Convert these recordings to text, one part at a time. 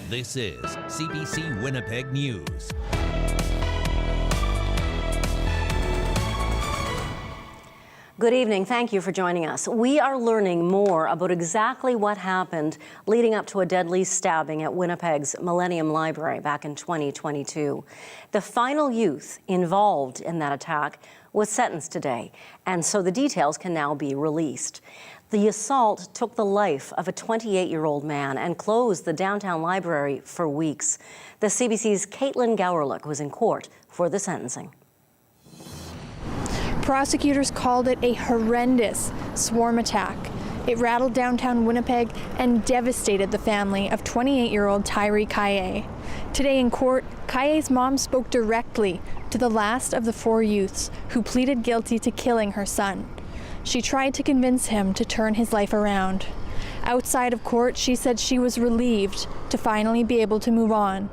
This is CBC Winnipeg News. Good evening. Thank you for joining us. We are learning more about exactly what happened leading up to a deadly stabbing at Winnipeg's Millennium Library back in 2022. The final youth involved in that attack was sentenced today, and so the details can now be released. The assault took the life of a 28-year-old man and closed the downtown library for weeks. The CBC's Caitlin Gowerlich was in court for the sentencing. Prosecutors called it a horrendous swarm attack. It rattled downtown Winnipeg and devastated the family of 28-year-old Tyree Kaye. Today in court, Kaye's mom spoke directly to the last of the four youths who pleaded guilty to killing her son. She tried to convince him to turn his life around. Outside of court, she said she was relieved to finally be able to move on.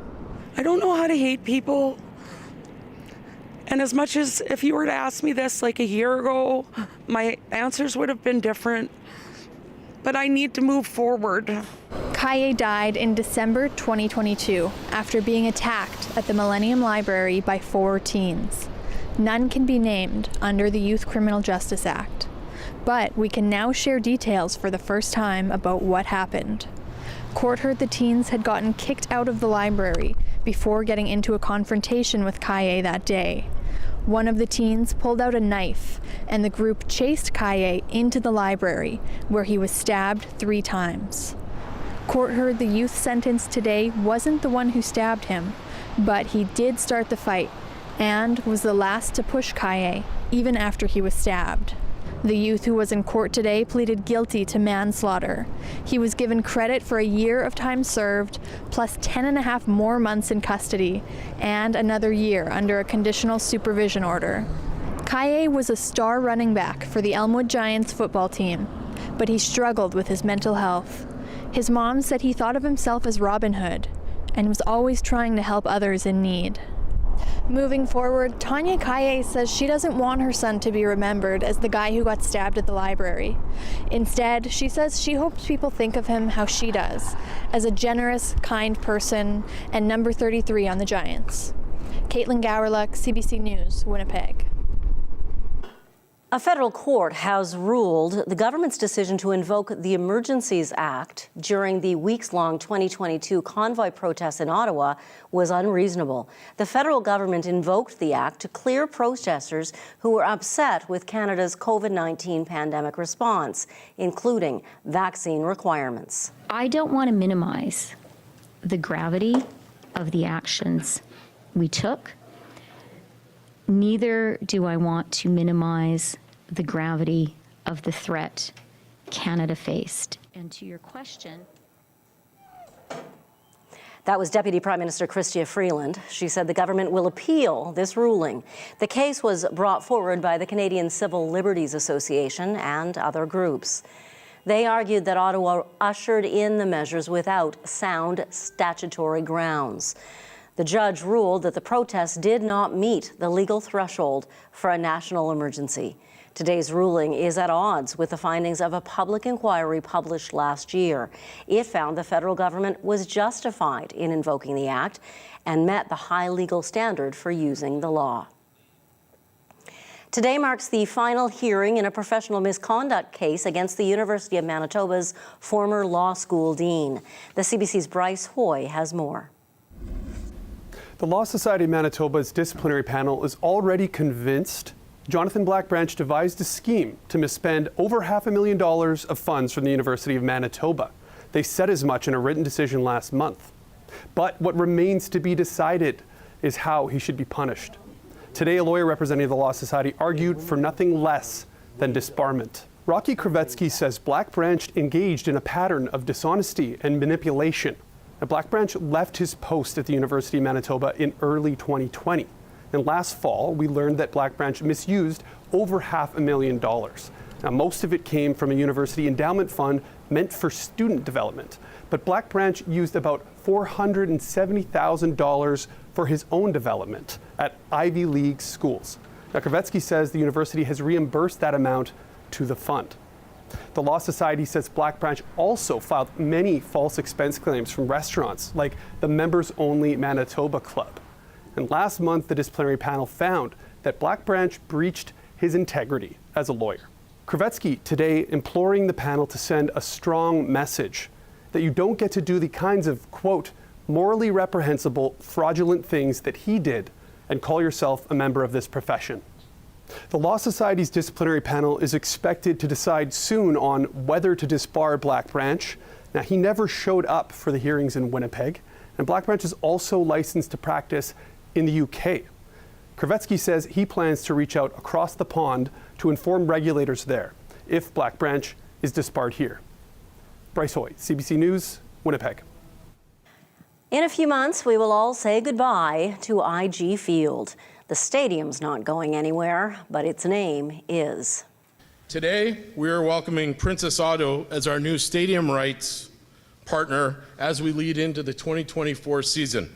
I don't know how to hate people. And as much as if you were to ask me this like a year ago, my answers would have been different. But I need to move forward. Kaye died in December 2022 after being attacked at the Millennium Library by four teens. None can be named under the Youth Criminal Justice Act. But we can now share details for the first time about what happened. Court heard the teens had gotten kicked out of the library before getting into a confrontation with Kaye that day. One of the teens pulled out a knife, and the group chased Kaye into the library, where he was stabbed 3 times. Court heard the youth sentenced today wasn't the one who stabbed him, but he did start the fight and was the last to push Kaye, even after he was stabbed. The youth who was in court today pleaded guilty to manslaughter. He was given credit for a year of time served, plus 10.5 more months in custody, and another year under a conditional supervision order. Kaye was a star running back for the Elmwood Giants football team, but he struggled with his mental health. His mom said he thought of himself as Robin Hood, and was always trying to help others in need. Moving forward, Tanya Kaye says she doesn't want her son to be remembered as the guy who got stabbed at the library. Instead, she says she hopes people think of him how she does, as a generous, kind person and number 33 on the Giants. Caitlin Gowerlich, CBC News, Winnipeg. A federal court has ruled the government's decision to invoke the Emergencies Act during the weeks-long 2022 convoy protests in Ottawa was unreasonable. The federal government invoked the act to clear protesters who were upset with Canada's COVID-19 pandemic response, including vaccine requirements. I don't want to minimize the gravity of the actions we took. Neither do I want to minimize the gravity of the threat Canada faced. And to your question, that was Deputy Prime Minister Chrystia Freeland. She said the government will appeal this ruling. The case was brought forward by the Canadian Civil Liberties Association and other groups. They argued that Ottawa ushered in the measures without sound statutory grounds. The judge ruled that the protests did not meet the legal threshold for a national emergency. Today's ruling is at odds with the findings of a public inquiry published last year. It found the federal government was justified in invoking the act and met the high legal standard for using the law. Today marks the final hearing in a professional misconduct case against the University of Manitoba's former law school dean. The CBC's Bryce Hoy has more. The Law Society of Manitoba's disciplinary panel is already convinced Jonathan Blackbranch devised a scheme to misspend over $500,000 of funds from the University of Manitoba. They said as much in a written decision last month. But what remains to be decided is how he should be punished. Today, a lawyer representing the Law Society argued for nothing less than disbarment. Rocky Kravetsky says Blackbranch engaged in a pattern of dishonesty and manipulation. Blackbranch left his post at the University of Manitoba in early 2020. And last fall, we learned that Blackbranch misused over $500,000. Now, most of it came from a university endowment fund meant for student development. But Blackbranch used about $470,000 for his own development at Ivy League schools. Now, Kravetsky says the university has reimbursed that amount to the fund. The Law Society says Black Branch also filed many false expense claims from restaurants like the Members-Only Manitoba Club. And last month, the disciplinary panel found that Black Branch breached his integrity as a lawyer. Kravetsky today imploring the panel to send a strong message that you don't get to do the kinds of, quote, morally reprehensible, fraudulent things that he did and call yourself a member of this profession. The Law Society's disciplinary panel is expected to decide soon on whether to disbar Black Branch. Now, he never showed up for the hearings in Winnipeg, and Black Branch is also licensed to practice in the UK. Kravetsky says he plans to reach out across the pond to inform regulators there if Black Branch is disbarred here. Bryce Hoy, CBC News, Winnipeg. In a few months, we will all say goodbye to IG Field. The stadium's not going anywhere, but its name is. Today, we are welcoming Princess Auto as our new stadium rights partner as we lead into the 2024 season.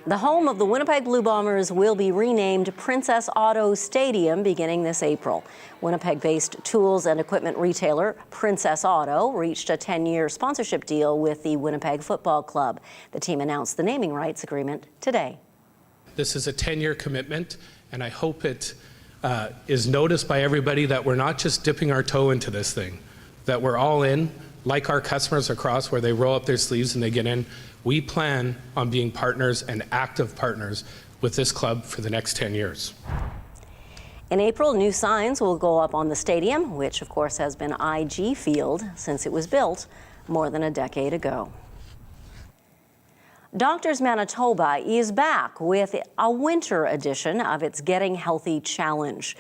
The home of the Winnipeg Blue Bombers will be renamed Princess Auto Stadium beginning this April. Winnipeg-based tools and equipment retailer Princess Auto reached a 10-year sponsorship deal with the Winnipeg Football Club. The team announced the naming rights agreement today. This is a 10-year commitment, and I hope it is noticed by everybody that we're not just dipping our toe into this thing, that we're all in, like our customers across where they roll up their sleeves and they get in. We plan on being partners and active partners with this club for the next 10 years. In April, new signs will go up on the stadium, which of course has been IG Field since it was built more than a decade ago. Doctors Manitoba is back with a winter edition of its Getting Healthy Challenge.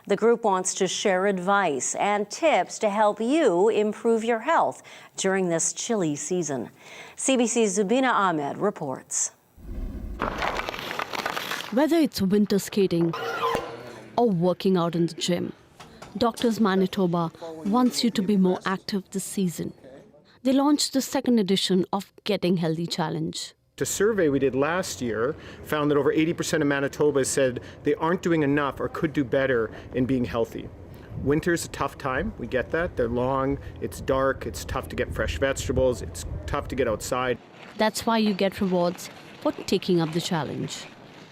The group wants to share advice and tips to help you improve your health during this chilly season. CBC's Zubina Ahmed reports. Whether it's winter skating or working out in the gym, Doctors Manitoba wants you to be more active this season. They launched the second edition of Getting Healthy Challenge. A survey we did last year found that over 80% of Manitobans said they aren't doing enough or could do better in being healthy. Winter's a tough time, we get that. They're long, it's dark, it's tough to get fresh vegetables, it's tough to get outside. That's why you get rewards for taking up the challenge.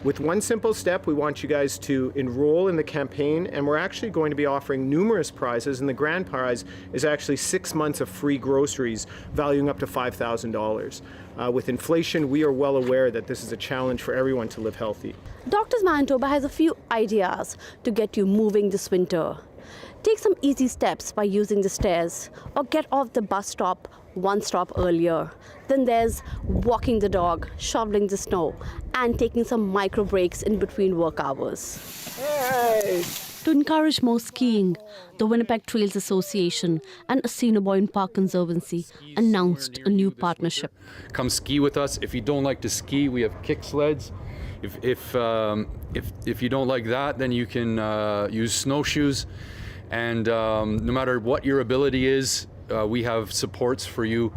With one simple step, we want you guys to enroll in the campaign, and we're actually going to be offering numerous prizes, and the grand prize is actually 6 months of free groceries, valuing up to $5,000. With inflation, we are well aware that this is a challenge for everyone to live healthy. Doctors Manitoba has a few ideas to get you moving this winter. Take some easy steps by using the stairs, or get off the bus stop one stop earlier. Then there's walking the dog, shoveling the snow, and taking some micro breaks in between work hours. Hey! To encourage more skiing, the Winnipeg Trails Association and Assiniboine Park Conservancy announced a new partnership. Come ski with us. If you don't like to ski, we have kick sleds. If you don't like that, then you can use snowshoes. And no matter what your ability is, we have supports for you,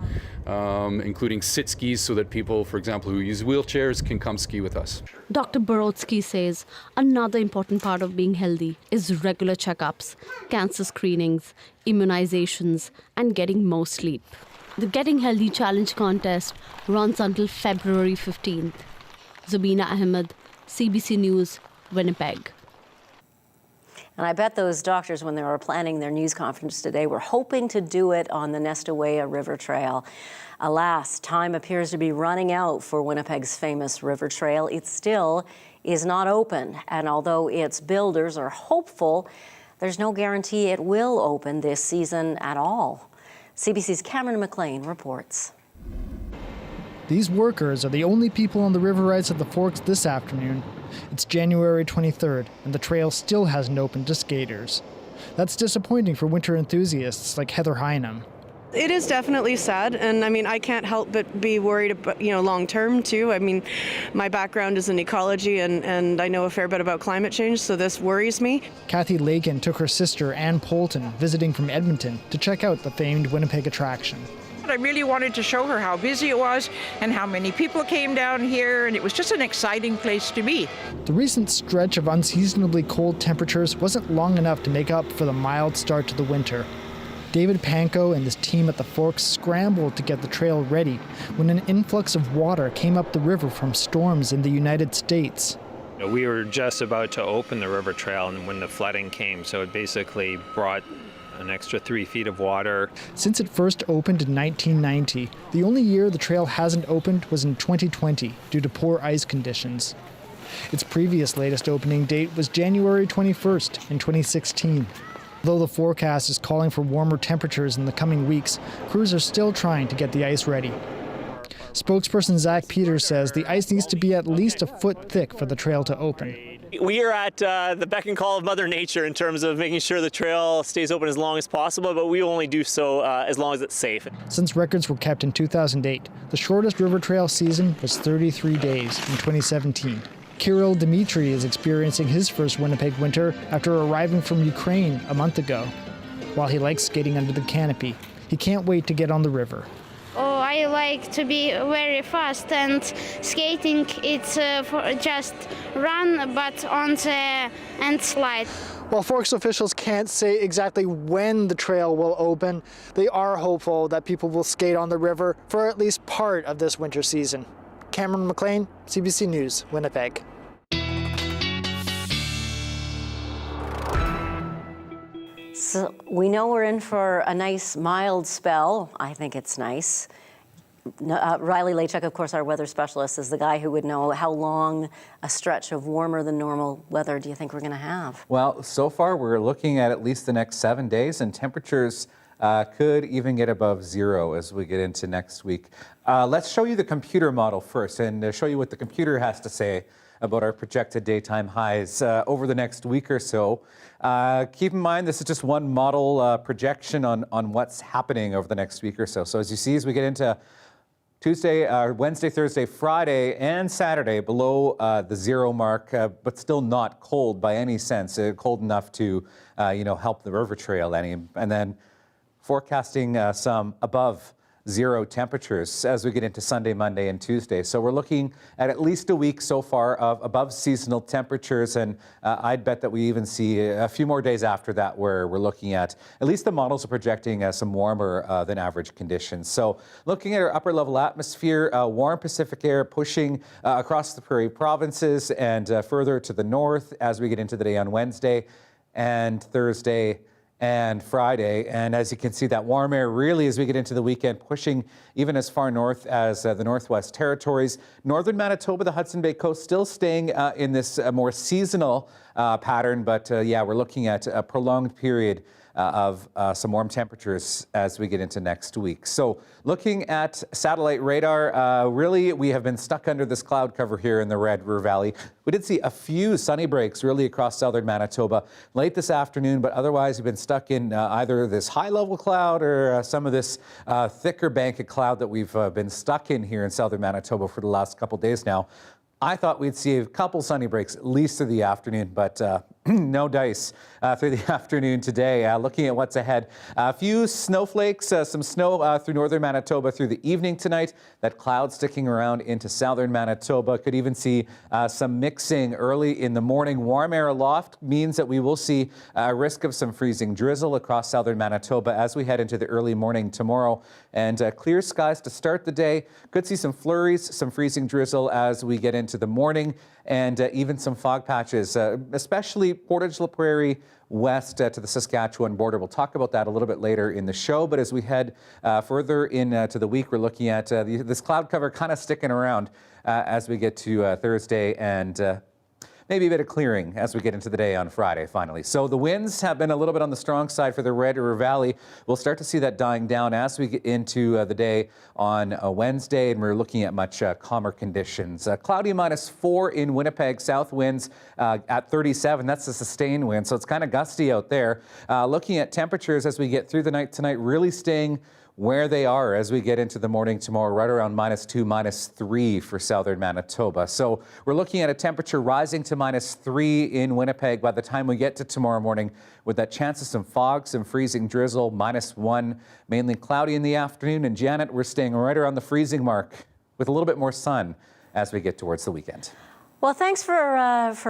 including sit skis so that people, for example, who use wheelchairs can come ski with us. Dr. Borodsky says another important part of being healthy is regular checkups, cancer screenings, immunizations, and getting more sleep. The Getting Healthy Challenge contest runs until February 15th. Zubina Ahmed, CBC News, Winnipeg. And I bet those doctors, when they were planning their news conference today, were hoping to do it on the Nestawaya River Trail. Alas, time appears to be running out for Winnipeg's famous river trail. It still is not open, and although its builders are hopeful, there's no guarantee it will open this season at all. CBC's Cameron McLean reports. These workers are the only people on the river rights at the Forks this afternoon. It's January 23rd, and the trail still hasn't opened to skaters. That's disappointing for winter enthusiasts like Heather Hynam. It is definitely sad, and I mean, I can't help but be worried about, long term too. I mean, my background is in ecology, and I know a fair bit about climate change, so this worries me. Kathy Lakin took her sister, Ann Polton, visiting from Edmonton to check out the famed Winnipeg attraction. I really wanted to show her how busy it was and how many people came down here, and it was just an exciting place to be. The recent stretch of unseasonably cold temperatures wasn't long enough to make up for the mild start to the winter. David Pankow and his team at the Forks scrambled to get the trail ready when an influx of water came up the river from storms in the United States. We were just about to open the river trail and when the flooding came, so it basically brought an extra 3 feet of water. Since it first opened in 1990, the only year the trail hasn't opened was in 2020 due to poor ice conditions. Its previous latest opening date was January 21st in 2016. Though the forecast is calling for warmer temperatures in the coming weeks, crews are still trying to get the ice ready. Spokesperson Zach Peters says the ice needs to be at least a foot thick for the trail to open. We are at the beck and call of Mother Nature in terms of making sure the trail stays open as long as possible, but we only do so as long as it's safe. Since records were kept in 2008, the shortest river trail season was 33 days in 2017. Kirill Dmitry is experiencing his first Winnipeg winter after arriving from Ukraine a month ago. While he likes skating under the canopy, he can't wait to get on the river. Oh, I like to be very fast, and skating it's for just run but on the and slide. While Forks officials can't say exactly when the trail will open, they are hopeful that people will skate on the river for at least part of this winter season. Cameron McLean, CBC News, Winnipeg. So we know we're in for a nice mild spell. I think it's nice. Riley Lachuk, of course, our weather specialist, is the guy who would know how long a stretch of warmer than normal weather do you think we're going to have? Well, so far we're looking at least the next 7 days, and temperatures could even get above zero as we get into next week. Let's show you the computer model first and show you what the computer has to say about our projected daytime highs over the next week or so. Keep in mind, this is just one model projection on what's happening over the next week or so. So as you see, as we get into Tuesday, Wednesday, Thursday, Friday, and Saturday below the zero mark, but still not cold by any sense. Cold enough to, help the river trail any. And then forecasting some above zero temperatures as we get into Sunday, Monday, and Tuesday. So we're looking at least a week so far of above seasonal temperatures, and I'd bet that we even see a few more days after that where we're looking at least the models are projecting some warmer than average conditions. So looking at our upper level atmosphere, warm Pacific air pushing across the Prairie provinces and further to the north as we get into the day on Wednesday and Thursday and Friday. And as you can see, that warm air really, as we get into the weekend, pushing even as far north as the Northwest Territories. Northern Manitoba, the Hudson Bay Coast, still staying in this more seasonal pattern. But yeah, we're looking at a prolonged period of some warm temperatures as we get into next week. So looking at satellite radar, really we have been stuck under this cloud cover here in the Red River Valley. We did see a few sunny breaks really across southern Manitoba late this afternoon, but otherwise we've been stuck in either this high level cloud or some of this thicker bank of cloud that we've been stuck in here in southern Manitoba for the last couple days now. I thought we'd see a couple sunny breaks at least through the afternoon, but no dice through the afternoon today. Looking at what's ahead, a few snowflakes, some snow through northern Manitoba through the evening tonight. That cloud sticking around into southern Manitoba. Could even see some mixing early in the morning. Warm air aloft means that we will see a risk of some freezing drizzle across southern Manitoba as we head into the early morning tomorrow. And clear skies to start the day. Could see some flurries, some freezing drizzle as we get into the morning, and even some fog patches, especially Portage-La Prairie west to the Saskatchewan border. We'll talk about that a little bit later in the show, but as we head further into the week, we're looking at this cloud cover kind of sticking around as we get to Thursday and maybe a bit of clearing as we get into the day on Friday, finally. So the winds have been a little bit on the strong side for the Red River Valley. We'll start to see that dying down as we get into the day on Wednesday, and we're looking at much calmer conditions. Cloudy -4 in Winnipeg, south winds at 37. That's a sustained wind, so it's kind of gusty out there. Looking at temperatures as we get through the night tonight, really staying where they are as we get into the morning tomorrow, right around -2, -3 for southern Manitoba. So we're looking at a temperature rising to -3 in Winnipeg by the time we get to tomorrow morning, with that chance of some fog, some freezing drizzle, -1, mainly cloudy in the afternoon. And Janet, we're staying right around the freezing mark with a little bit more sun as we get towards the weekend. Well, thanks for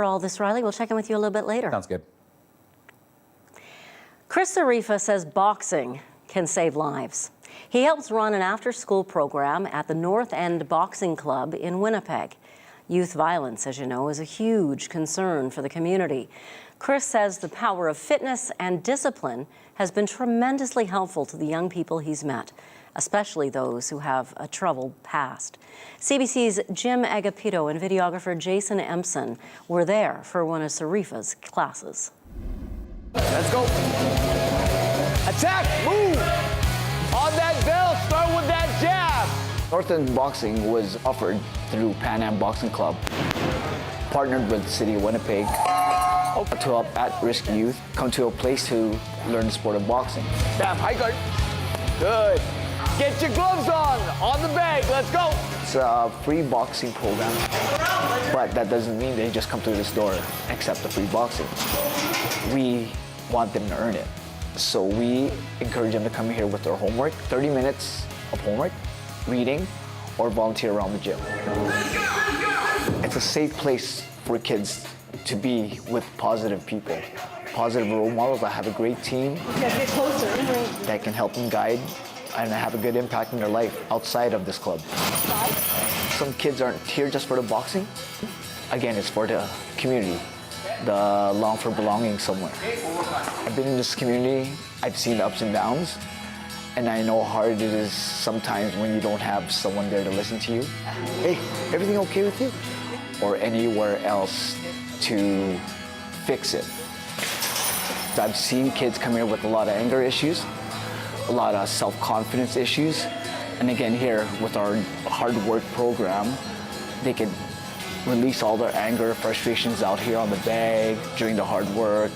all this, Riley. We'll check in with you a little bit later. Sounds good. Chris Arifa says boxing can save lives. He helps run an after-school program at the North End Boxing Club in Winnipeg. Youth violence, as you know, is a huge concern for the community. Chris says the power of fitness and discipline has been tremendously helpful to the young people he's met, especially those who have a troubled past. CBC's Jim Agapito and videographer Jason Empson were there for one of Sarifa's classes. Let's go. Attack, move. On that bell, start with that jab. North End Boxing was offered through Pan Am Boxing Club, partnered with the City of Winnipeg to help at-risk youth come to a place to learn the sport of boxing. Bam, high guard. Good. Get your gloves on the bag, let's go. It's a free boxing program, but that doesn't mean they just come through this door and accept the free boxing. We want them to earn it. So we encourage them to come here with their homework, 30 minutes of homework, reading, or volunteer around the gym. It's a safe place for kids to be with positive people, positive role models that have a great team that can help them guide and have a good impact in their life outside of this club. Some kids aren't here just for the boxing. Again, it's for the community, the long for belonging somewhere. I've been in this community, I've seen the ups and downs, and I know how hard it is sometimes when you don't have someone there to listen to you. Hey, everything okay with you? Or anywhere else to fix it. I've seen kids come here with a lot of anger issues, a lot of self-confidence issues, and again here with our hard work program, they can release all their anger, frustrations out here on the bag during the hard work.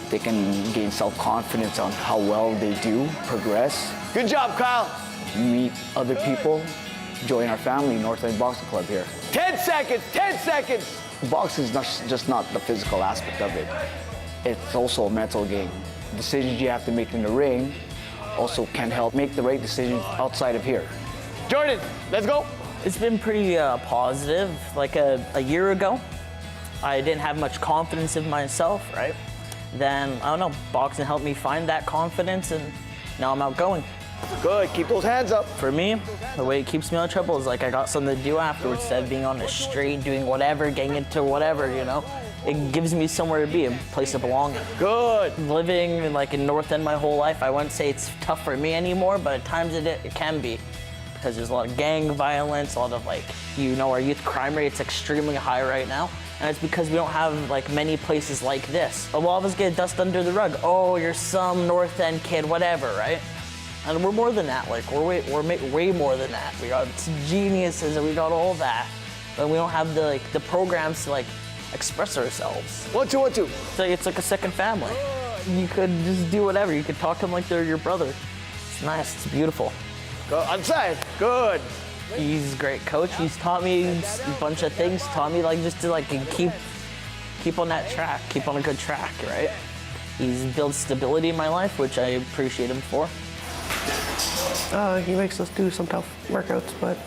They can gain self-confidence on how well they do progress. Good job, Kyle. Meet other people, join our family, North End Boxing Club here. 10 seconds, 10 seconds. Boxing is just not the physical aspect of it. It's also a mental game. Decisions you have to make in the ring also can help make the right decisions outside of here. Jordan, let's go. It's been pretty positive. Like a year ago, I didn't have much confidence in myself, right? Then, I don't know, boxing helped me find that confidence, and now I'm outgoing. Good, keep those hands up. For me, the way it keeps me out of trouble is like I got something to do afterwards instead of being on the street, doing whatever, getting into whatever, you know? It gives me somewhere to be, a place to belong. Good. Living like in North End my whole life, I wouldn't say it's tough for me anymore, but at times it can be. Because there's a lot of gang violence, a lot of like, you know, our youth crime rate, it's extremely high right now. And it's because we don't have like many places like this. A lot of us get dust under the rug. Oh, you're some North End kid, whatever, right? And we're more than that, like we're way more than that. We got geniuses and we got all that. But we don't have the programs to like express ourselves. 1, 2, 1, 2. So it's like a second family. You could just do whatever. You could talk to them like they're your brother. It's nice, it's beautiful. Go outside, good. He's a great coach. He's taught me a bunch of things. Taught me like just to like keep on that track, keep on a good track, right? He's built stability in my life, which I appreciate him for. He makes us do some tough workouts, but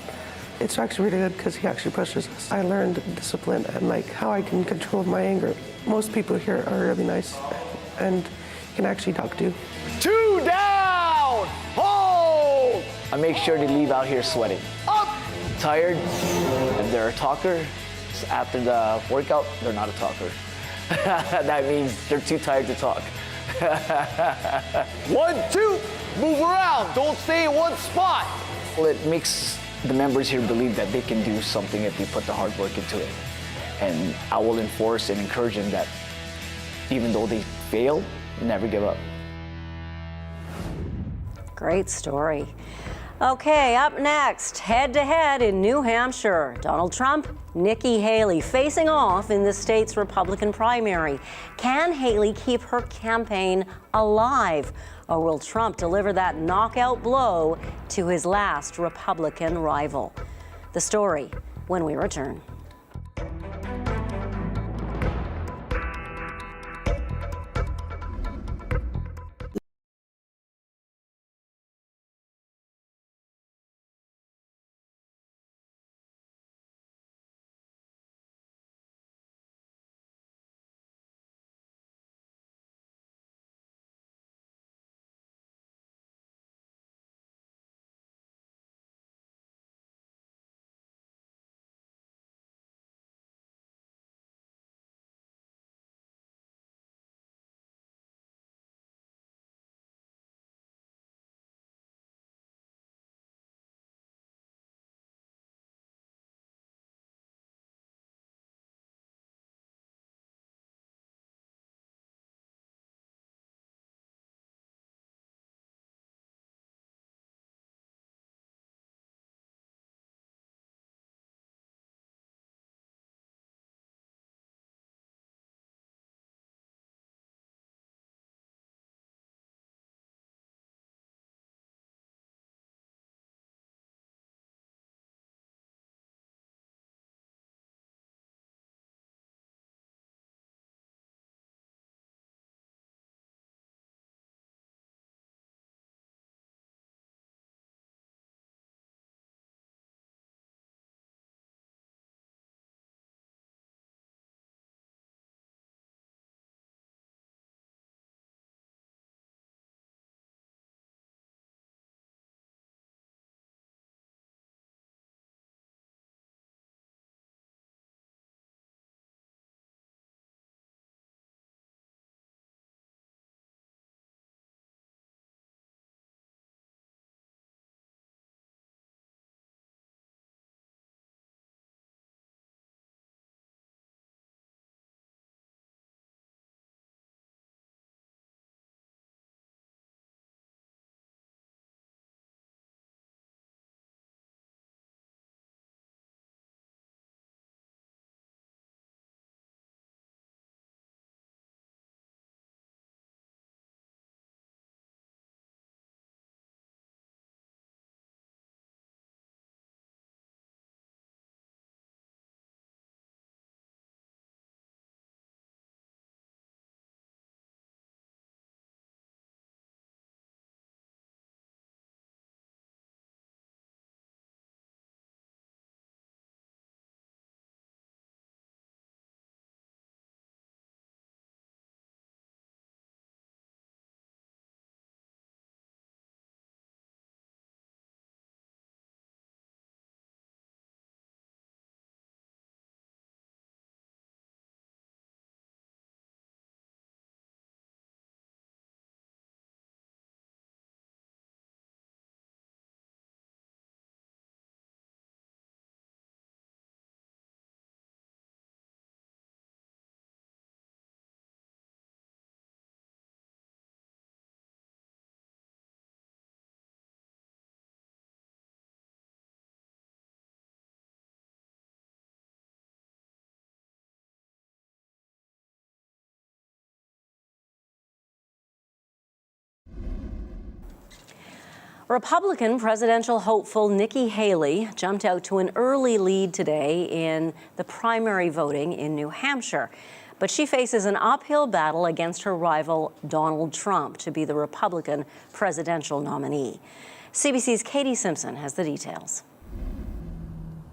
it's actually really good because he actually pushes us. I learned discipline and like how I can control my anger. Most people here are really nice and can actually talk to. 2 down, hold. I make sure to leave out here sweating. Up. Tired. If they're a talker, after the workout, they're not a talker. That means they're too tired to talk. 1, 2, move around. Don't stay in one spot. Well, it makes the members here believe that they can do something if they put the hard work into it. And I will enforce and encourage them that even though they fail, never give up. Great story. Okay, up next, head-to-head in New Hampshire. Donald Trump, Nikki Haley facing off in the state's Republican primary. Can Haley keep her campaign alive? Or will Trump deliver that knockout blow to his last Republican rival? The story when we return. Republican presidential hopeful Nikki Haley jumped out to an early lead today in the primary voting in New Hampshire. But she faces an uphill battle against her rival Donald Trump to be the Republican presidential nominee. CBC's Katie Simpson has the details.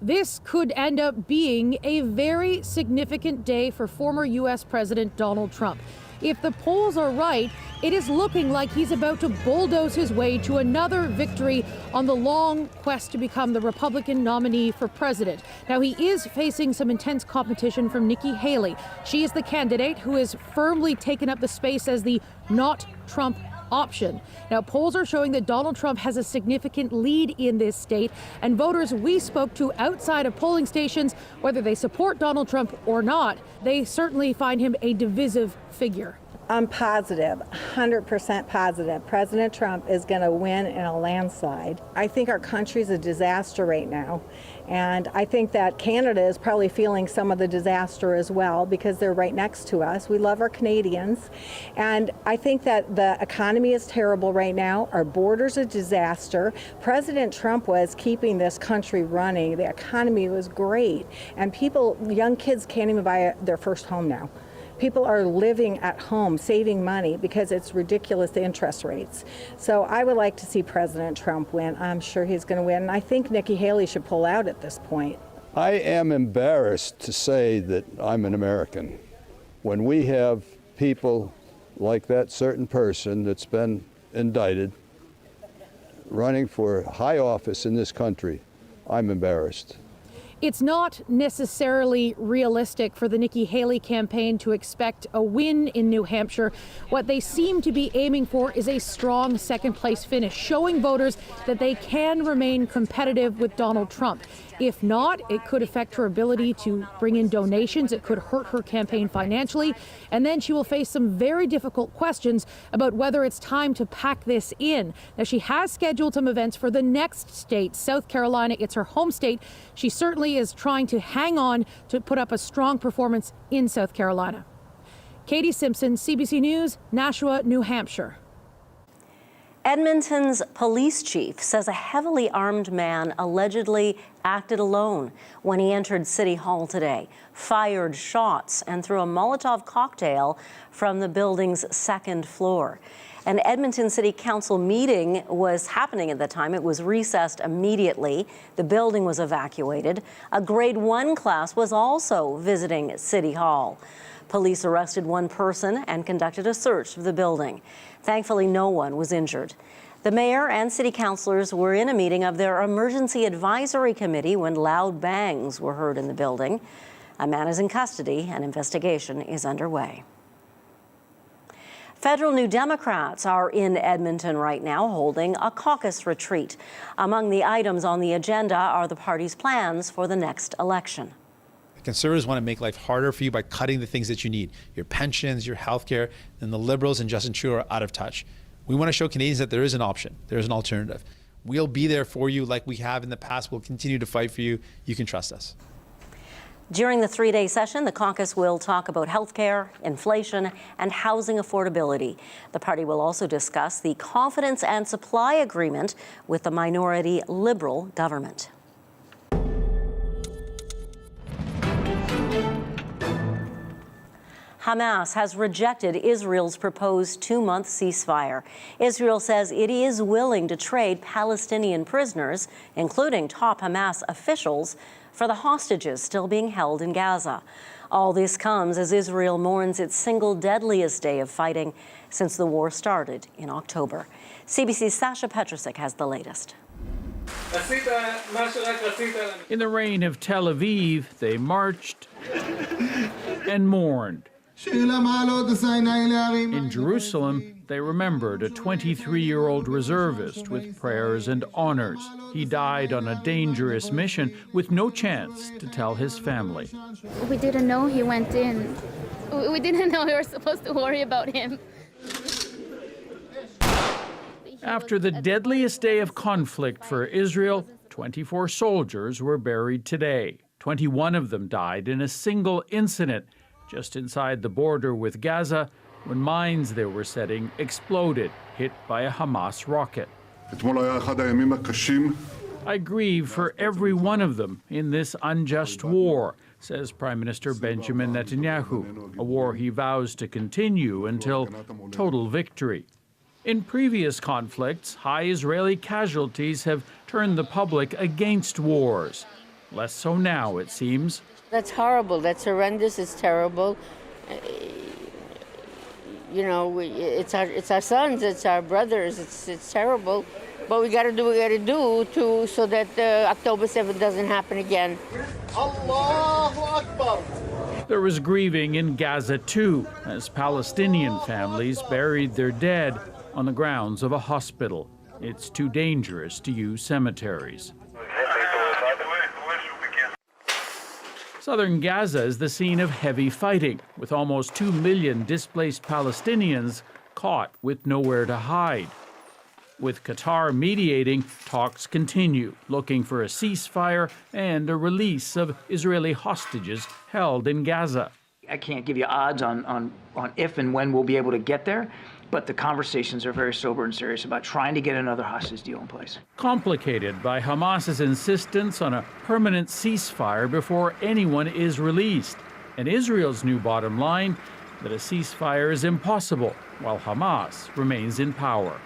This could end up being a very significant day for former U.S. President Donald Trump. If the polls are right, it is looking like he's about to bulldoze his way to another victory on the long quest to become the Republican nominee for president. Now, he is facing some intense competition from Nikki Haley. She is the candidate who has firmly taken up the space as the not Trump option. Now, polls are showing that Donald Trump has a significant lead in this state, and voters we spoke to outside of polling stations, whether they support Donald Trump or not, they certainly find him a divisive figure. I'm positive, 100% positive, President Trump is going to win in a landslide. I think our country's a disaster right now, and I think that Canada is probably feeling some of the disaster as well because they're right next to us. We love our Canadians, and I think that the economy is terrible right now. Our border's a disaster. President Trump was keeping this country running. The economy was great, and people, young kids can't even buy their first home now. People are living at home, saving money because it's ridiculous, the interest rates. So I would like to see President Trump win. I'm sure he's going to win. And I think Nikki Haley should pull out at this point. I am embarrassed to say that I'm an American. When we have people like that certain person that's been indicted running for high office in this country, I'm embarrassed. It's not necessarily realistic for the Nikki Haley campaign to expect a win in New Hampshire. What they seem to be aiming for is a strong second-place finish, showing voters that they can remain competitive with Donald Trump. If not, it could affect her ability to bring in donations. It could hurt her campaign financially. And then she will face some very difficult questions about whether it's time to pack this in. Now, she has scheduled some events for the next state, South Carolina. It's her home state. She certainly is trying to hang on to put up a strong performance in South Carolina. Katie Simpson, CBC News, Nashua, New Hampshire. Edmonton's police chief says a heavily armed man allegedly acted alone when he entered City Hall today, fired shots, and threw a Molotov cocktail from the building's second floor. An Edmonton City Council meeting was happening at the time. It was recessed immediately. The building was evacuated. A grade 1 class was also visiting City Hall. Police arrested one person and conducted a search of the building. Thankfully, no one was injured. The mayor and city councilors were in a meeting of their emergency advisory committee when loud bangs were heard in the building. A man is in custody. An investigation is underway. Federal New Democrats are in Edmonton right now holding a caucus retreat. Among the items on the agenda are the party's plans for the next election. Conservatives want to make life harder for you by cutting the things that you need, your pensions, your health care, and the Liberals and Justin Trudeau are out of touch. We want to show Canadians that there is an option, there is an alternative. We'll be there for you like we have in the past. We'll continue to fight for you. You can trust us. During the 3-day session, the caucus will talk about health care, inflation, and housing affordability. The party will also discuss the confidence and supply agreement with the minority Liberal government. Hamas has rejected Israel's proposed 2-month ceasefire. Israel says it is willing to trade Palestinian prisoners, including top Hamas officials, for the hostages still being held in Gaza. All this comes as Israel mourns its single deadliest day of fighting since the war started in October. CBC's Sasha Petrusik has the latest. In the rain of Tel Aviv, they marched and mourned. In Jerusalem, they remembered a 23-year-old reservist with prayers and honors. He died on a dangerous mission with no chance to tell his family. We didn't know he went in. We didn't know we were supposed to worry about him. After the deadliest day of conflict for Israel, 24 soldiers were buried today. 21 of them died in a single incident just inside the border with Gaza when mines they were setting exploded, hit by a Hamas rocket. I grieve for every one of them in this unjust war, says Prime Minister Benjamin Netanyahu, a war he vows to continue until total victory. In previous conflicts, high Israeli casualties have turned the public against wars. Less so now, it seems. That's horrible. That's horrendous. It's terrible. You know, it's our sons, it's our brothers. It's terrible. But we got to do what we got to do so that October 7th doesn't happen again. Allahu Akbar. There was grieving in Gaza too, as Palestinian families buried their dead on the grounds of a hospital. It's too dangerous to use cemeteries. Southern Gaza is the scene of heavy fighting, with almost 2 million displaced Palestinians caught with nowhere to hide. With Qatar mediating, talks continue, looking for a ceasefire and a release of Israeli hostages held in Gaza. I can't give you odds on if and when we'll be able to get there, but the conversations are very sober and serious about trying to get another hostage deal in place. Complicated by Hamas's insistence on a permanent ceasefire before anyone is released, and Israel's new bottom line that a ceasefire is impossible while Hamas remains in power.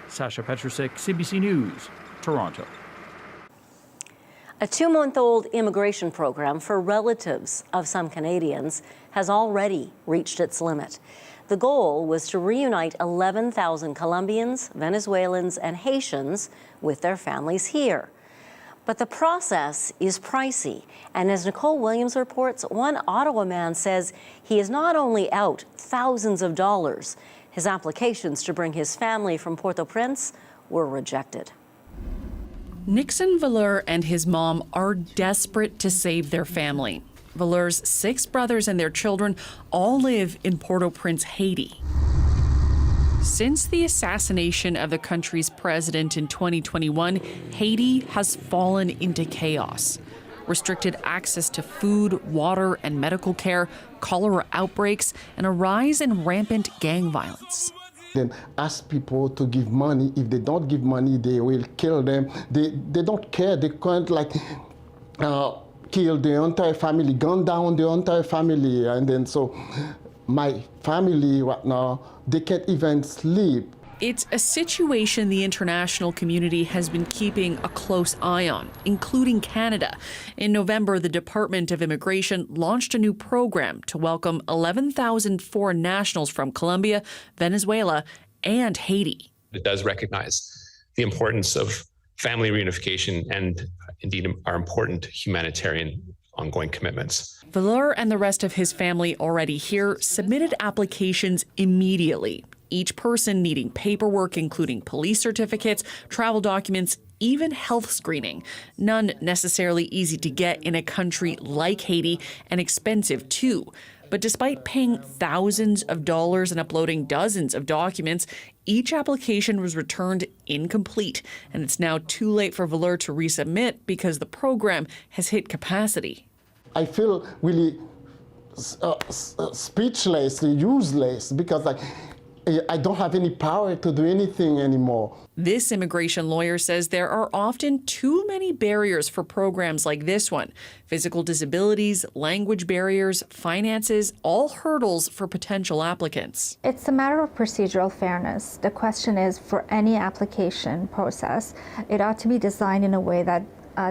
Sasha Petrusik, CBC News, Toronto. A 2-month-old immigration program for relatives of some Canadians has already reached its limit. The goal was to reunite 11,000 Colombians, Venezuelans, and Haitians with their families here. But the process is pricey, and as Nicole Williams reports, one Ottawa man says he is not only out thousands of dollars, his applications to bring his family from Port-au-Prince were rejected. Nixon Valeur and his mom are desperate to save their family. Valeur's 6 brothers and their children all live in Port-au-Prince, Haiti. Since the assassination of the country's president in 2021, Haiti has fallen into chaos. Restricted access to food, water, and medical care, cholera outbreaks, and a rise in rampant gang violence. Then ask people to give money. If they don't give money, they will kill them. They don't care. They can't kill the entire family, gun down the entire family. And then so my family right now, they can't even sleep. It's a situation the international community has been keeping a close eye on, including Canada. In November, the Department of Immigration launched a new program to welcome 11,000 foreign nationals from Colombia, Venezuela, and Haiti. It does recognize the importance of family reunification and indeed our important humanitarian ongoing commitments. Valeur and the rest of his family already here submitted applications immediately. Each person needing paperwork, including police certificates, travel documents, even health screening. None necessarily easy to get in a country like Haiti, and expensive too. But despite paying thousands of dollars and uploading dozens of documents, each application was returned incomplete. And it's now too late for Valeur to resubmit because the program has hit capacity. I feel really speechless, useless, because I don't have any power to do anything anymore. This immigration lawyer says there are often too many barriers for programs like this one. Physical disabilities, language barriers, finances, all hurdles for potential applicants. It's a matter of procedural fairness. The question is, for any application process, it ought to be designed in a way that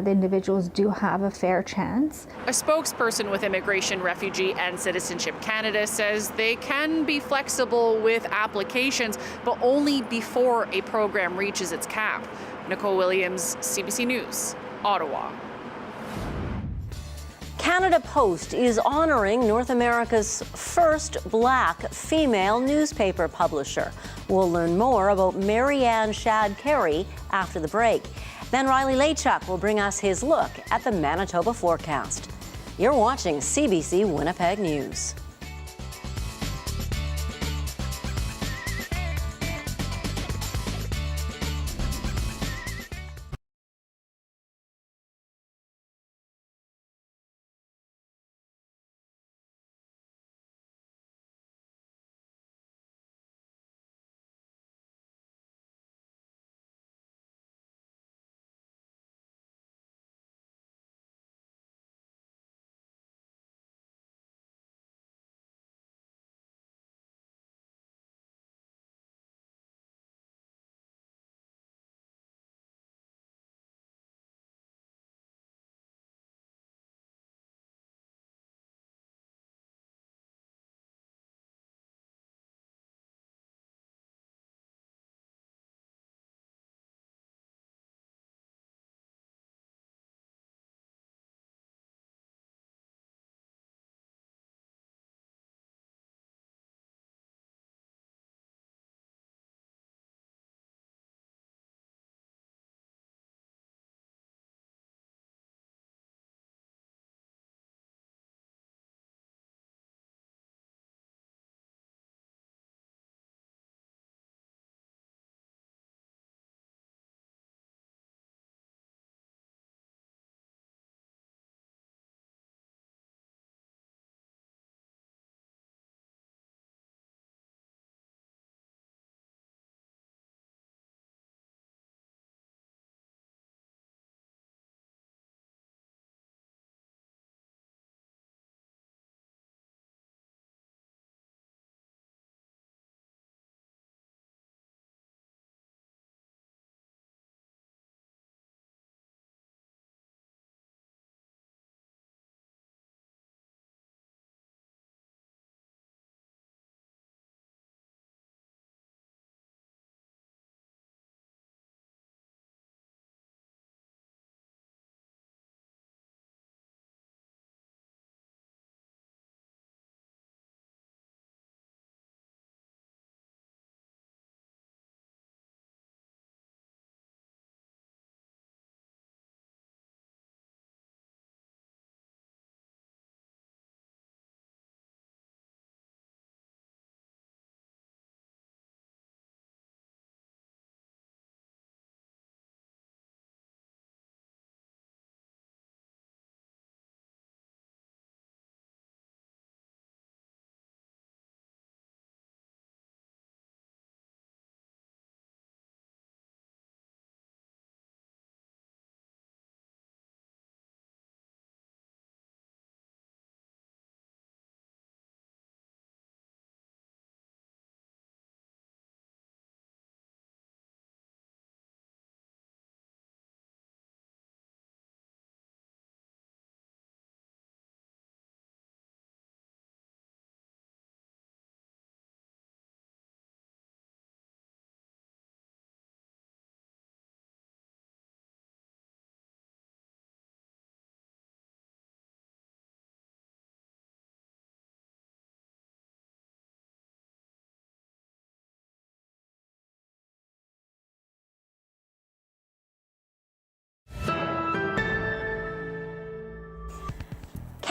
the individuals do have a fair chance. A spokesperson with Immigration, Refugee and Citizenship Canada says they can be flexible with applications, but only before a program reaches its cap. Nicole Williams, CBC News, Ottawa. Canada Post is honoring North America's first Black female newspaper publisher. We'll learn more about Marianne Shad Carey after the break. Then Riley Lachuk will bring us his look at the Manitoba forecast. You're watching CBC Winnipeg News.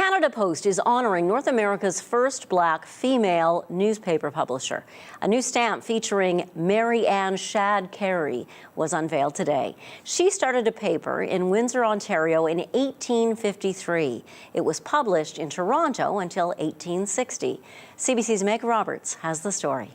Canada Post is honoring North America's first Black female newspaper publisher. A new stamp featuring Mary Ann Shad Carey was unveiled today. She started a paper in Windsor, Ontario in 1853. It was published in Toronto until 1860. CBC's Meg Roberts has the story.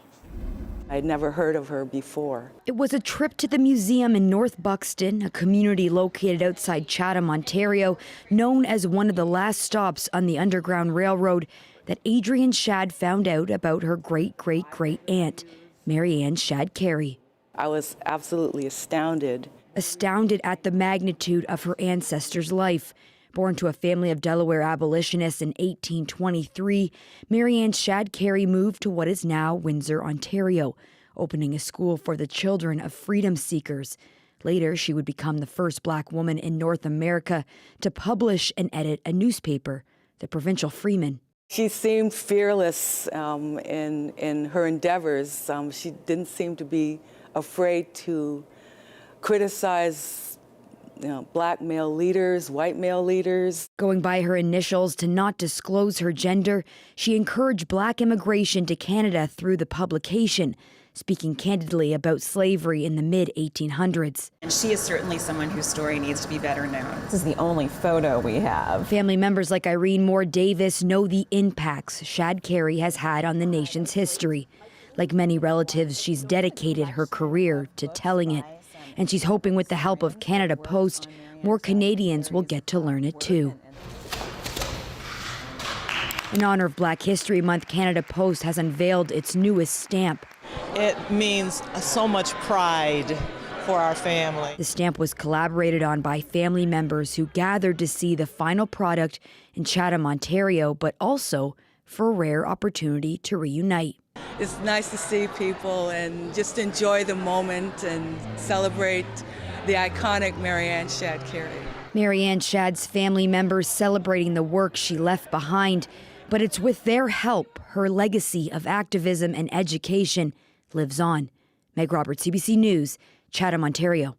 I'd never heard of her before. It was a trip to the museum in North Buxton, a community located outside Chatham, Ontario, known as one of the last stops on the Underground Railroad, that Adrienne Shad found out about her great-great-great-aunt, Mary Ann Shad Carey. I was absolutely astounded. Astounded at the magnitude of her ancestor's life. Born to a family of Delaware abolitionists in 1823, Mary Ann Shad Carey moved to what is now Windsor, Ontario, opening a school for the children of freedom seekers. Later, she would become the first Black woman in North America to publish and edit a newspaper, the Provincial Freeman. She seemed fearless in her endeavors. She didn't seem to be afraid to criticize Black male leaders, white male leaders. Going by her initials to not disclose her gender, she encouraged Black immigration to Canada through the publication, speaking candidly about slavery in the mid-1800s. And she is certainly someone whose story needs to be better known. This is the only photo we have. Family members like Irene Moore Davis know the impacts Shad Carey has had on the nation's history. Like many relatives, she's dedicated her career to telling it. And she's hoping with the help of Canada Post, more Canadians will get to learn it too. In honor of Black History Month, Canada Post has unveiled its newest stamp. It means so much pride for our family. The stamp was collaborated on by family members who gathered to see the final product in Chatham, Ontario, but also for a rare opportunity to reunite. It's nice to see people and just enjoy the moment and celebrate the iconic Mary Ann Shad Carey. Mary Ann Shad's family members celebrating the work she left behind, but it's with their help her legacy of activism and education lives on. Meg Roberts, CBC News, Chatham, Ontario.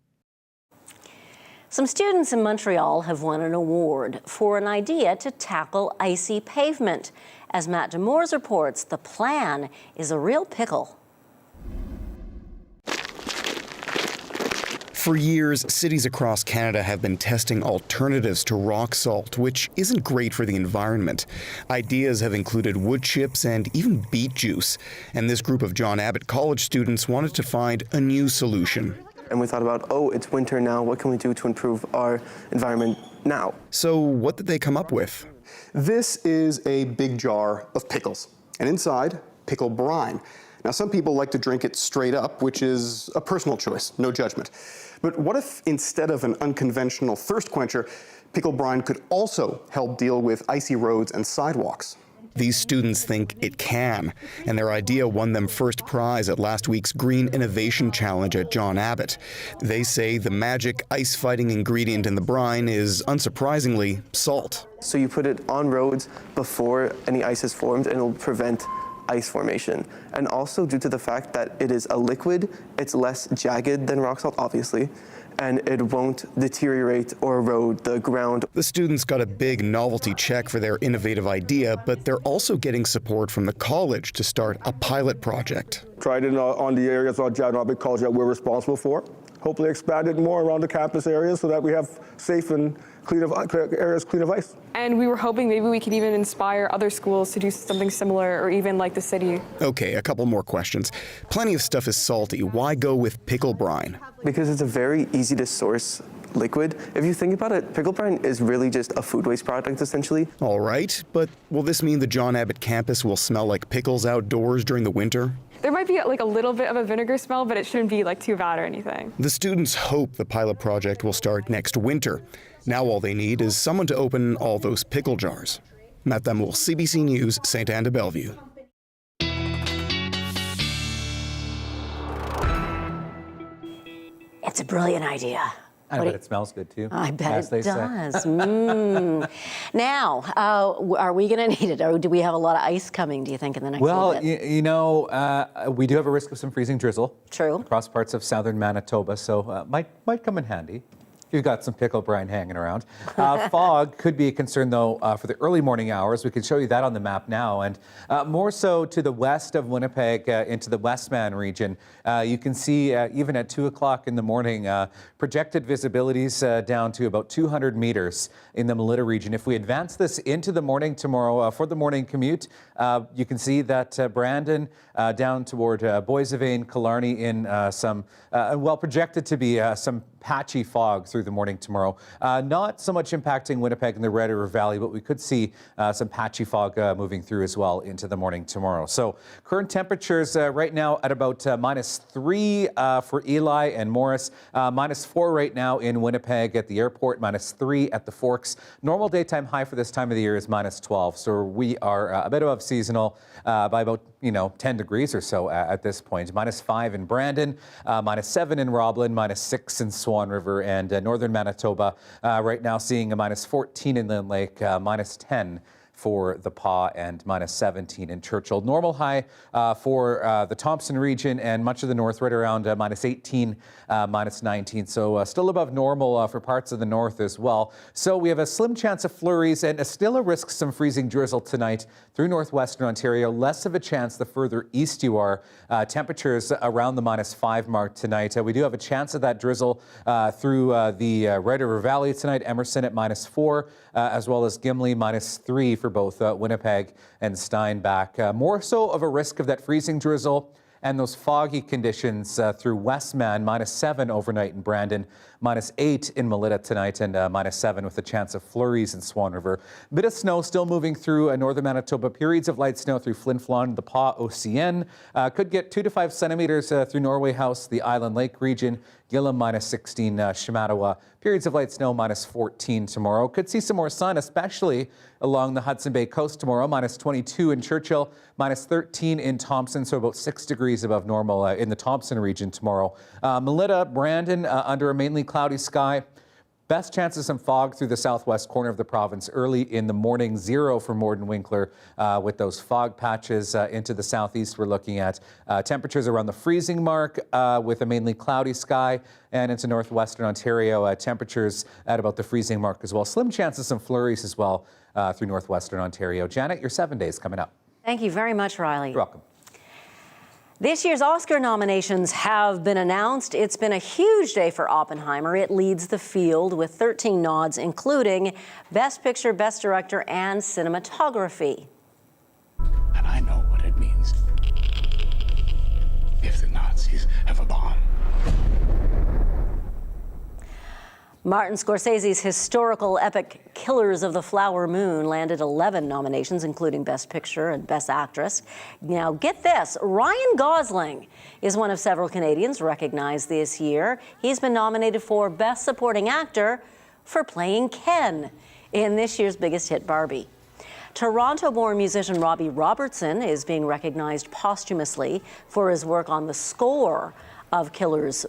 Some students in Montreal have won an award for an idea to tackle icy pavement. As Matt Demores reports, the plan is a real pickle. For years, cities across Canada have been testing alternatives to rock salt, which isn't great for the environment. Ideas have included wood chips and even beet juice. And this group of John Abbott College students wanted to find a new solution. And we thought about, it's winter now, what can we do to improve our environment now? So what did they come up with? This is a big jar of pickles, and inside, pickle brine. Now, some people like to drink it straight up, which is a personal choice, no judgment. But what if instead of an unconventional thirst quencher, pickle brine could also help deal with icy roads and sidewalks? These students think it can, and their idea won them first prize at last week's Green Innovation Challenge at John Abbott. They say the magic ice-fighting ingredient in the brine is, unsurprisingly, salt. So you put it on roads before any ice is formed, and it'll prevent ice formation. And also, due to the fact that it is a liquid, it's less jagged than rock salt, obviously, and it won't deteriorate or erode the ground. The students got a big novelty check for their innovative idea, but they're also getting support from the college to start a pilot project. Tried it on the areas on John Abbott College that we're responsible for. Hopefully expand it more around the campus areas so that we have safe and areas clean of ice. And we were hoping maybe we could even inspire other schools to do something similar, or even like the city. Okay, a couple more questions. Plenty of stuff is salty. Why go with pickle brine? Because it's a very easy to source liquid. If you think about it, pickle brine is really just a food waste product, essentially. All right, but will this mean the John Abbott campus will smell like pickles outdoors during the winter? There might be like a little bit of a vinegar smell, but it shouldn't be like too bad or anything. The students hope the pilot project will start next winter. Now all they need is someone to open all those pickle jars. Matt Demel, CBC News, St. Anne de Bellevue. It's a brilliant idea. I bet it smells good too. I bet it does. Now, are we going to need it? Or do we have a lot of ice coming, do you think, in the next little bit? You know, we do have a risk of some freezing drizzle. True. Across parts of southern Manitoba, so might come in handy. you've got some pickle brine hanging around. Fog could be a concern, though, for the early morning hours. We can show you that on the map now. And more so to the west of Winnipeg into the Westman region. You can see even at 2 o'clock in the morning, projected visibilities down to about 200 meters in the Melita region. If we advance this into the morning tomorrow for the morning commute, you can see that Brandon down toward Boissevain, Killarney in some, projected to be some patchy fog through the morning tomorrow. Not so much impacting Winnipeg and the Red River Valley, but we could see some patchy fog moving through as well into the morning tomorrow. So current temperatures right now at about -3 for Eli and Morris, -4 right now in Winnipeg at the airport, -3 at the Forks. Normal daytime high for this time of the year is -12. So we are a bit above seasonal by about 10 degrees or so at this point. -5 in Brandon, -7 in Roblin, -6 in Swan River, and northern Manitoba right now seeing a -14 in Lynn Lake, -10 for the Pas, and -17 in Churchill. Normal high for the Thompson region and much of the north, right around -18, -19. So still above normal for parts of the north as well. So we have a slim chance of flurries and still a risk some freezing drizzle tonight through northwestern Ontario. Less of a chance the further east you are. Temperatures around the -5 mark tonight. We do have a chance of that drizzle through the Red River Valley tonight. Emerson at -4, as well as Gimli -3 for both Winnipeg and Steinbach. More so of a risk of that freezing drizzle and those foggy conditions through Westman, -7 overnight in Brandon, -8 in Melita tonight, and -7 with a chance of flurries in Swan River. Bit of snow still moving through northern Manitoba. Periods of light snow through Flin Flon, the Pas, OCN. Could get 2 to 5 centimeters through Norway House, the Island Lake region. Gillam -16, Shamattawa. Periods of light snow -14 tomorrow. Could see some more sun, especially along the Hudson Bay coast tomorrow. -22 in Churchill, -13 in Thompson, so about 6 degrees above normal in the Thompson region tomorrow. Melita, Brandon, under a mainly cloudy sky. Best chance of some fog through the southwest corner of the province early in the morning. 0 for Morden Winkler with those fog patches into the southeast. We're looking at temperatures around the freezing mark with a mainly cloudy sky, and into northwestern Ontario, temperatures at about the freezing mark as well. Slim chance of some flurries as well through northwestern Ontario. Janet, your 7 days coming up. Thank you very much, Riley. You're welcome. This year's Oscar nominations have been announced. It's been a huge day for Oppenheimer. It leads the field with 13 nods, including Best Picture, Best Director, and Cinematography. And I know what it means if the Nazis have a bomb. Martin Scorsese's historical epic Killers of the Flower Moon landed 11 nominations, including Best Picture and Best Actress. Now, get this, Ryan Gosling is one of several Canadians recognized this year. He's been nominated for Best Supporting Actor for playing Ken in this year's biggest hit, Barbie. Toronto-born musician Robbie Robertson is being recognized posthumously for his work on the score of Killers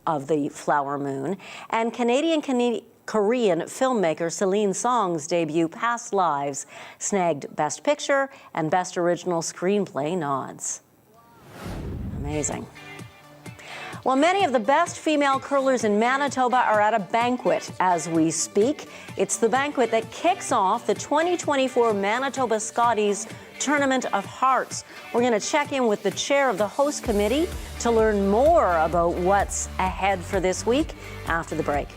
of the Flower Moon, and Canadian-Korean filmmaker Celine Song's debut Past Lives snagged Best Picture and Best Original Screenplay nods. Amazing. Well, many of the best female curlers in Manitoba are at a banquet as we speak. It's the banquet that kicks off the 2024 Manitoba Scotties Tournament of Hearts. We're going to check in with the chair of the host committee to learn more about what's ahead for this week after the break.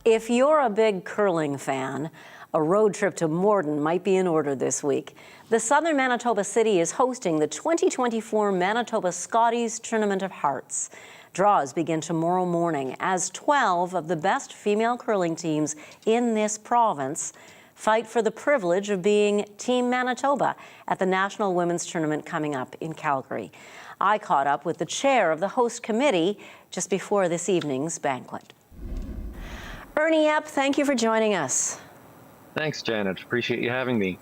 If you're a big curling fan, a road trip to Morden might be in order this week. The southern Manitoba city is hosting the 2024 Manitoba Scotties Tournament of Hearts. Draws begin tomorrow morning as 12 of the best female curling teams in this province fight for the privilege of being Team Manitoba at the National Women's Tournament coming up in Calgary. I caught up with the chair of the host committee just before this evening's banquet. Ernie Epp, thank you for joining us. Thanks, Janet. Appreciate you having me.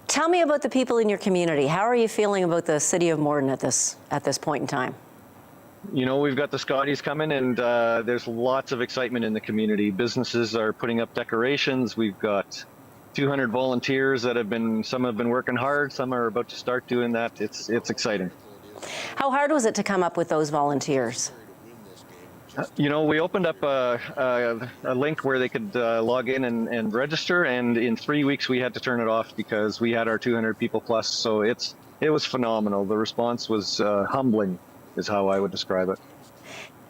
Tell me about the people in your community. How are you feeling about the city of Morden at this point in time? You know, we've got the Scotties coming, and there's lots of excitement in the community. Businesses are putting up decorations. We've got 200 volunteers that some have been working hard, some are about to start doing that. It's exciting. How hard was it to come up with those volunteers? You know, we opened up a link where they could log in and register, and in 3 weeks we had to turn it off because we had our 200 people plus. So it was phenomenal. The response was humbling, is how I would describe it.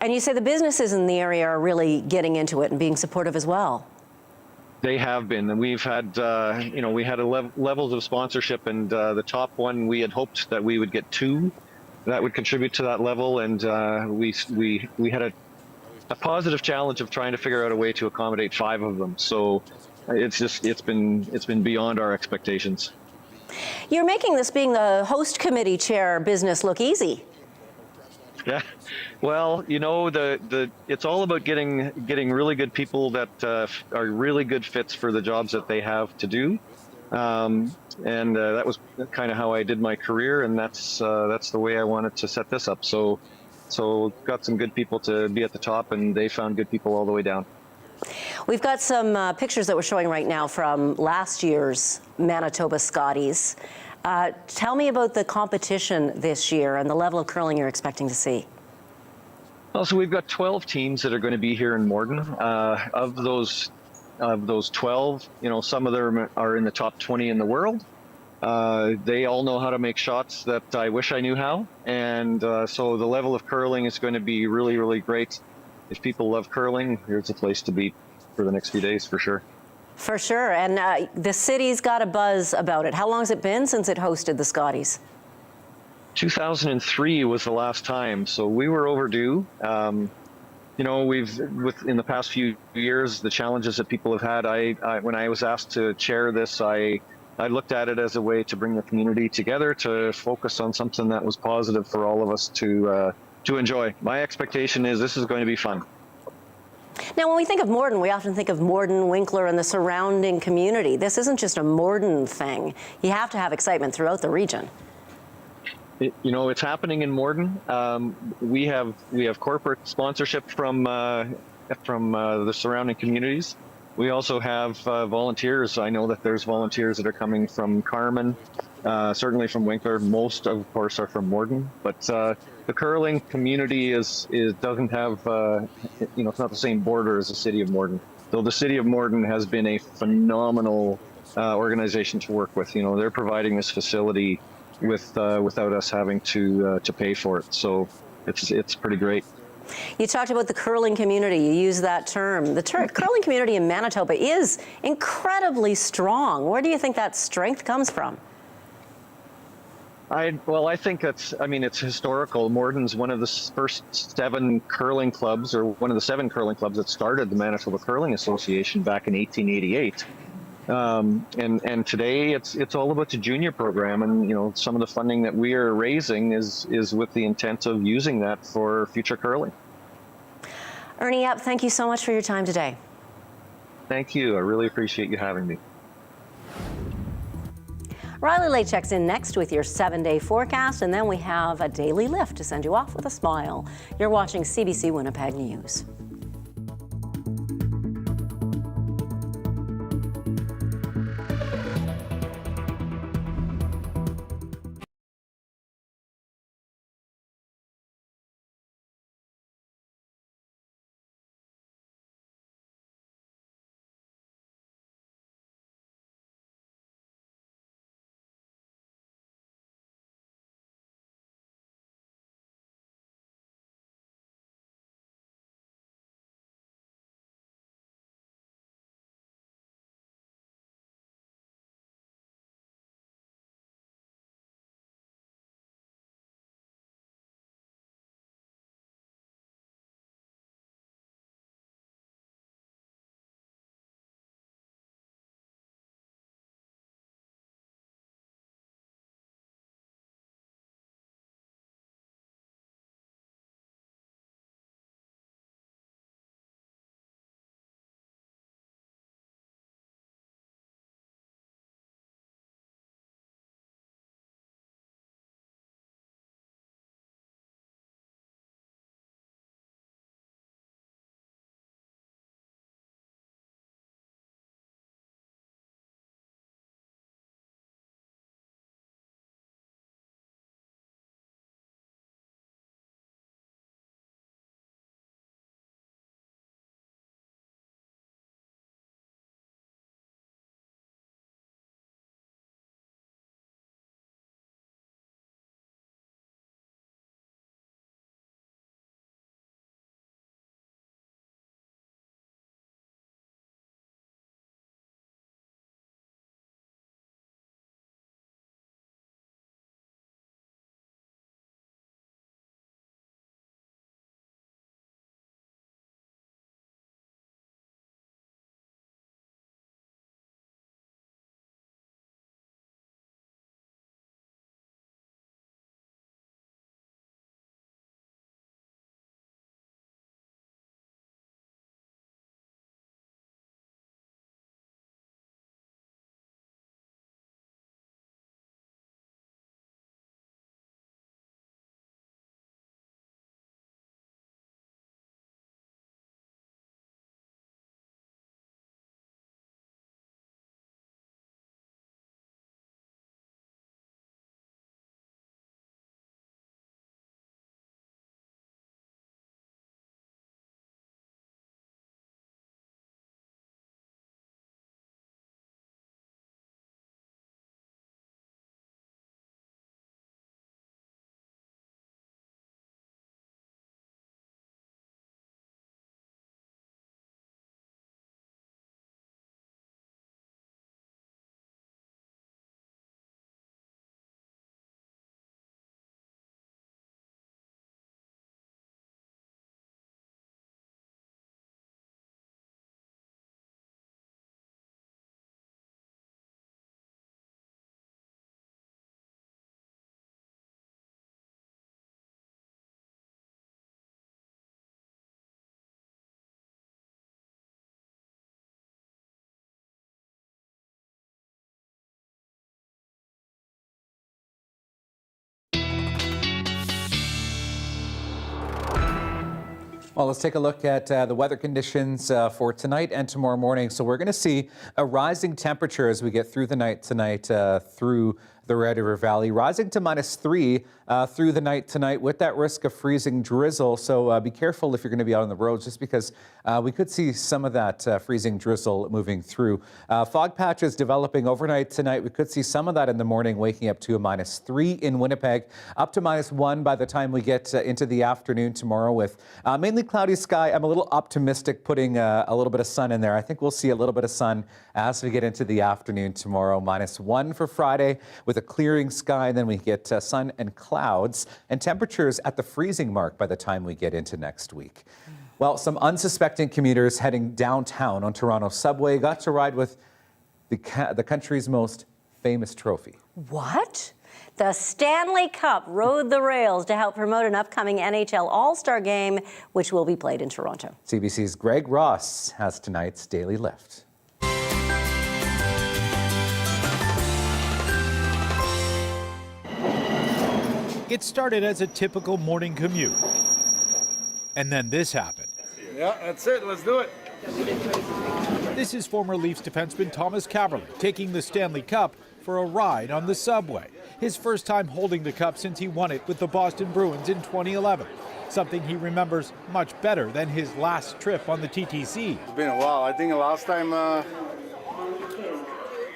And you say the businesses in the area are really getting into it and being supportive as well. They have been, and we've had, we had levels of sponsorship, and the top one we had hoped that we would get 2 that would contribute to that level, and we had a positive challenge of trying to figure out a way to accommodate 5 of them. So it's been beyond our expectations. You're making this being the host committee chair business look easy. Yeah, well, you know, it's all about getting really good people that are really good fits for the jobs that they have to do, and that was kind of how I did my career, and that's the way I wanted to set this up. So got some good people to be at the top, and they found good people all the way down. We've got some pictures that we're showing right now from last year's Manitoba Scotties. Tell me about the competition this year and the level of curling you're expecting to see. Well, so we've got 12 teams that are going to be here in Morden. Of those 12, you know, some of them are in the top 20 in the world. They all know how to make shots that I wish I knew how, and so the level of curling is going to be really, really great. If people love curling, here's a place to be for the next few days, for sure. For sure, and the city's got a buzz about it. How long has it been since it hosted the Scotties? 2003 was the last time, so we were overdue. You know, in the past few years, the challenges that people have had, when I was asked to chair this, I looked at it as a way to bring the community together, to focus on something that was positive for all of us to enjoy. My expectation is this is going to be fun. Now, when we think of Morden, we often think of Morden, Winkler, and the surrounding community. This isn't just a Morden thing. You have to have excitement throughout the region. You know, it's happening in Morden. We have corporate sponsorship from the surrounding communities. We also have volunteers. I know that there's volunteers that are coming from Carman, certainly from Winkler. Most, of course, are from Morden. But the curling community doesn't have, it's not the same border as the city of Morden. Though the city of Morden has been a phenomenal organization to work with. You know, they're providing this facility without us having to pay for it. So it's pretty great. You talked about the curling community. You use that term. The curling community in Manitoba is incredibly strong. Where do you think that strength comes from? I think it's historical. Morden's one of the first 7 curling clubs, or one of the 7 curling clubs that started the Manitoba Curling Association back in 1888. And today it's all about the junior program, and you know, some of the funding that we are raising is with the intent of using that for future curling. Ernie Epp, thank you so much for your time today. Thank you. I really appreciate you having me. Riley Lay checks in next with your 7-day forecast, and then we have a daily lift to send you off with a smile. You're watching CBC Winnipeg News. Well, let's take a look at the weather conditions for tonight and tomorrow morning. So we're going to see a rising temperature as we get through the night tonight through the Red River Valley, rising to -3 through the night tonight with that risk of freezing drizzle. So be careful if you're going to be out on the roads, just because we could see some of that freezing drizzle moving through. Fog patches developing overnight tonight. We could see some of that in the morning, waking up to a -3 in Winnipeg, up to -1 by the time we get into the afternoon tomorrow with mainly cloudy sky. I'm a little optimistic putting a little bit of sun in there. I think we'll see a little bit of sun as we get into the afternoon tomorrow. -1 for Friday with a clearing sky. Then we get sun and clouds and temperatures at the freezing mark by the time we get into next week. Well, some unsuspecting commuters heading downtown on Toronto subway got to ride with the country's most famous trophy. What? The Stanley Cup rode the rails to help promote an upcoming NHL All-Star game, which will be played in Toronto. CBC's Greg Ross has tonight's Daily Lift. It started as a typical morning commute. And then this happened. Yeah, that's it. Let's do it. This is former Leafs defenseman Thomas Kaberle taking the Stanley Cup for a ride on the subway. His first time holding the cup since he won it with the Boston Bruins in 2011. Something he remembers much better than his last trip on the TTC. It's been a while. I think the last time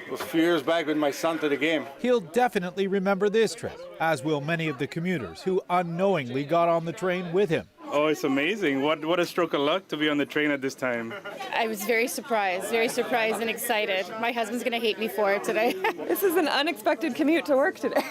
was a few years back with my son to the game. He'll definitely remember this trip, as will many of the commuters who unknowingly got on the train with him. Oh, it's amazing. What a stroke of luck to be on the train at this time. I was very surprised and excited. My husband's going to hate me for it today. This is an unexpected commute to work today.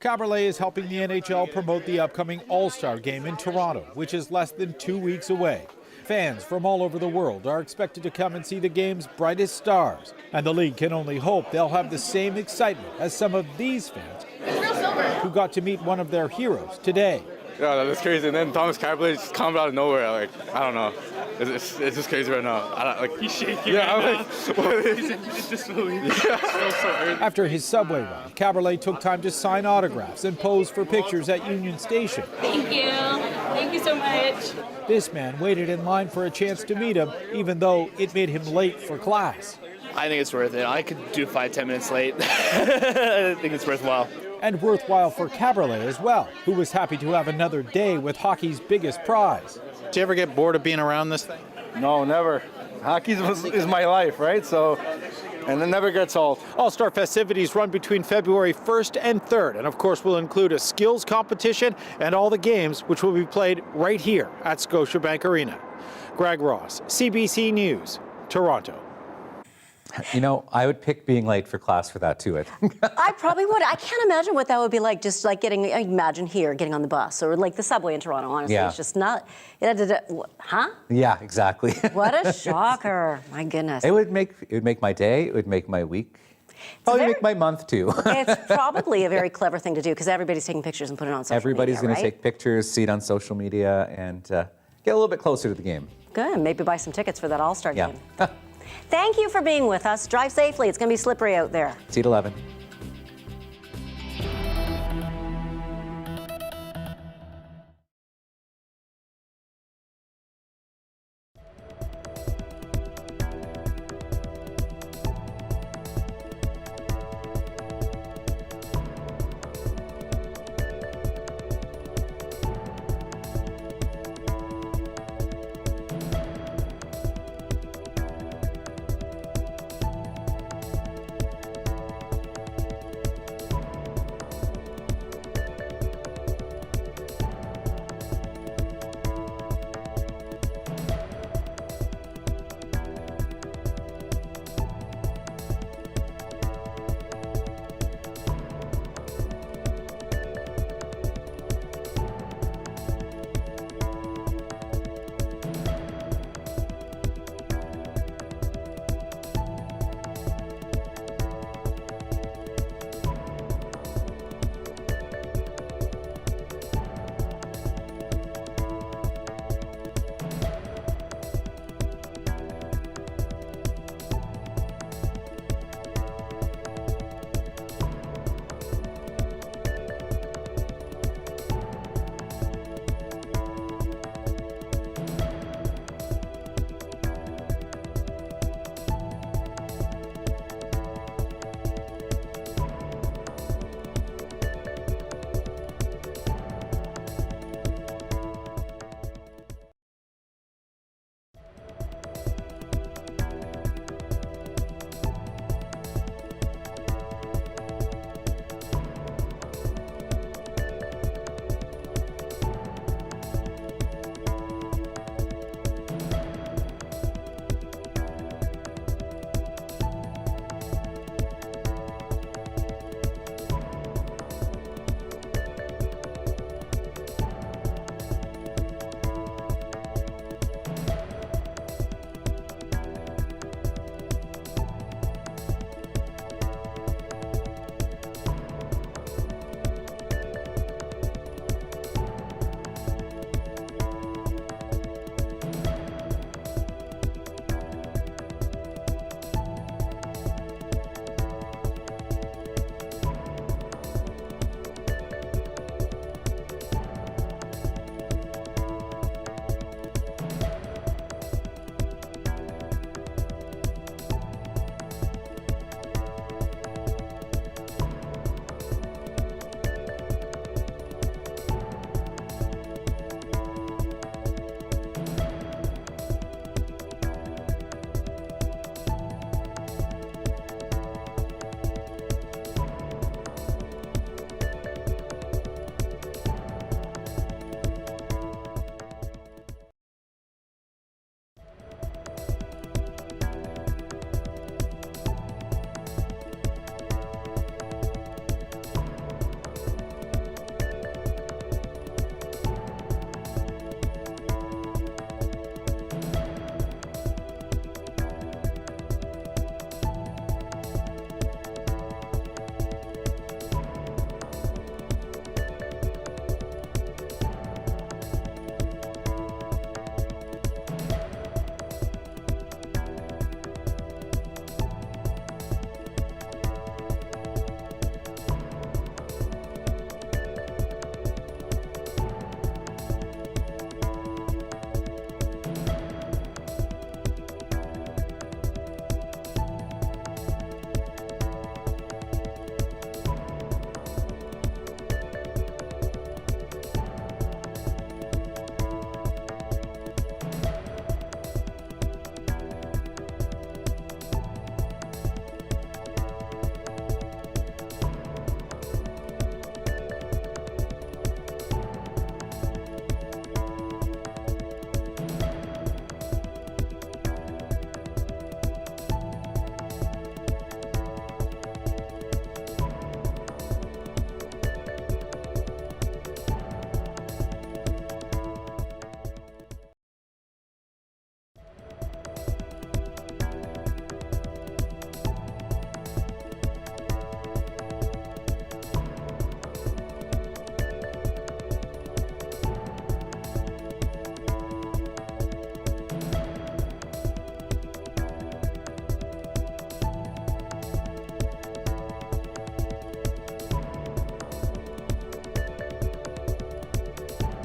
Kaberle is helping the NHL promote the upcoming All-Star game in Toronto, which is less than 2 weeks away. Fans from all over the world are expected to come and see the game's brightest stars. And the league can only hope they'll have the same excitement as some of these fans who got to meet one of their heroes today. Yeah, that's crazy. And then Thomas Kaberle just comes out of nowhere. Like, I don't know. It's just crazy right now. He's shaking. Yeah, right I'm now. like, He's disbelieving. Yeah. After his subway ride, Kaberle took time to sign autographs and pose for pictures at Union Station. Thank you. Thank you so much. This man waited in line for a chance to meet him, even though it made him late for class. I think it's worth it. I could do 5-10 minutes late. I think it's worthwhile. And worthwhile for Kaberle as well, who was happy to have another day with hockey's biggest prize. Do you ever get bored of being around this thing? No, never. Hockey is my life, right? So, and it never gets old. All-Star festivities run between February 1st and 3rd, and of course will include a skills competition and all the games, which will be played right here at Scotiabank Arena. Greg Ross, CBC News, Toronto. You know, I would pick being late for class for that too. I probably would. I can't imagine what that would be like, just like imagine getting on the bus or like the subway in Toronto, honestly. Yeah. It's just not, huh? Yeah, exactly. What a shocker. My goodness. It would make my day, it would make my week. Probably make my month too. It's probably a very clever thing to do because everybody's taking pictures and putting it on social Everybody's media, going to take pictures, see it on social media, and get a little bit closer to the game. Good. Maybe buy some tickets for that All-Star game. Thank you for being with us. Drive safely. It's going to be slippery out there. See you at 11.